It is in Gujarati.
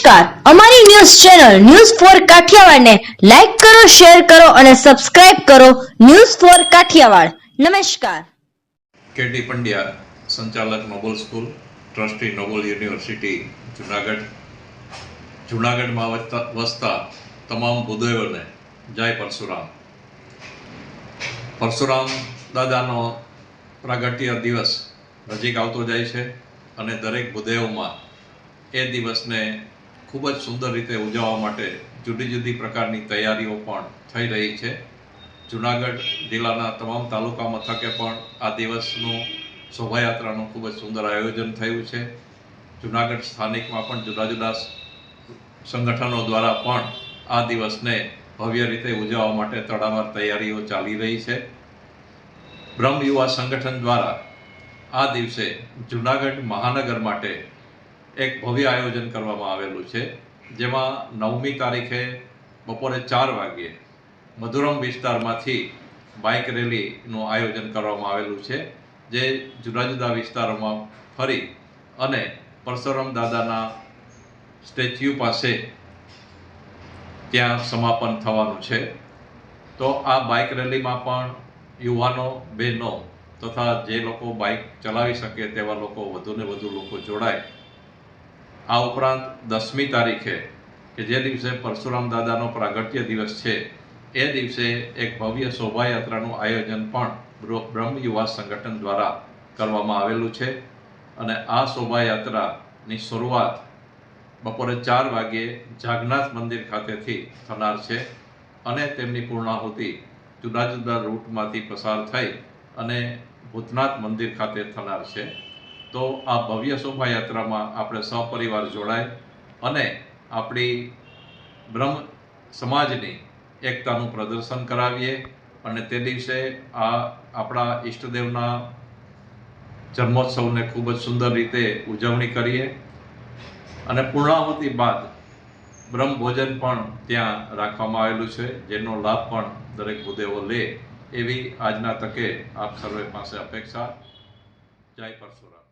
નમસ્કાર, અમારી news channel news for Kathiawad ને લાઈક કરો, શેર કરો અને સબસ્ક્રાઇબ કરો. News for Kathiawad. નમસ્કાર. કેટી પંડ્યા, સંચાલક noble school, trustee noble university Junagadh. જુનાગઢમાં વસતા તમામ ભૂદેવોને જય પરશુરામ. પરશુરામ દાદાનો પ્રાગટ્ય દિવસ નજીક આવતો જાય છે અને દરેક ભૂદેવોમાં એ દિવસને ખૂબ જ સુંદર રીતે ઉજવવા માટે જુદી જુદી પ્રકારની તૈયારીઓ પણ થઈ રહી છે. જુનાગઢ જિલ્લાના તમામ તાલુકા મથકે પણ આ દિવસનું શોભાયાત્રાનું ખૂબ જ સુંદર આયોજન થયું છે. જુનાગઢ સ્થાનિકમાં પણ જુદા જુદા સંગઠનો દ્વારા પણ આ દિવસને ભવ્ય રીતે ઉજવવા માટે તડામાર તૈયારીઓ ચાલી રહી છે. બ્રહ્મ યુવા સંગઠન દ્વારા આ દિવસે જુનાગઢ મહાનગર માટે એક ભવ્ય આયોજન કરવામાં આવેલું છે, જેમાં 9મી તારીખે બપોરે 4 વાગ્યે મધુરમ વિસ્તારમાંથી બાઇક રેલીનું આયોજન કરવામાં આવેલું છે, જે જુદા જુદા વિસ્તારોમાં ફરી અને પરશુરામ દાદાના સ્ટેચ્યુ પાસે ત્યાં સમાપન થવાનું છે. તો આ બાઇક રેલીમાં પણ યુવાનો, બહેનો તથા જે લોકો બાઇક ચલાવી શકે તેવા લોકો વધુને વધુ લોકો જોડાય. આ ઉપરાંત 10મી તારીખે કે જે દિવસે પરશુરામ દાદાનો પ્રાગટ્ય દિવસ છે, એ દિવસે એક ભવ્ય શોભાયાત્રાનું આયોજન પણ બ્રહ્મ યુવા સંગઠન દ્વારા કરવામાં આવેલું છે. અને આ શોભાયાત્રાની શરૂઆત બપોરે 4 વાગ્યે જાગનાથ મંદિર ખાતેથી થનાર છે અને તેમની પૂર્ણાહુતિ જુદા જુદા રૂટમાંથી પસાર થઈ અને ભૂતનાથ મંદિર ખાતે થનાર છે. તો આ ભવ્ય શોભાયાત્રામાં આપણે સપરિવાર જોડાય અને આપણી બ્રહ્મ સમાજની એકતાનું પ્રદર્શન કરાવીએ અને તે દિવસે આ આપણા ઈષ્ટદેવના જન્મોત્સવને ખૂબ જ સુંદર રીતે ઉજવણી કરીએ. અને પૂર્ણાહુતિ બાદ બ્રહ્મ ભોજન પણ ત્યાં રાખવામાં આવેલું છે, જેનો લાભ પણ દરેક ભૂદેવો લે એવી આજના તકે આપ સર્વે પાસે અપેક્ષા. જય પરશુરામ.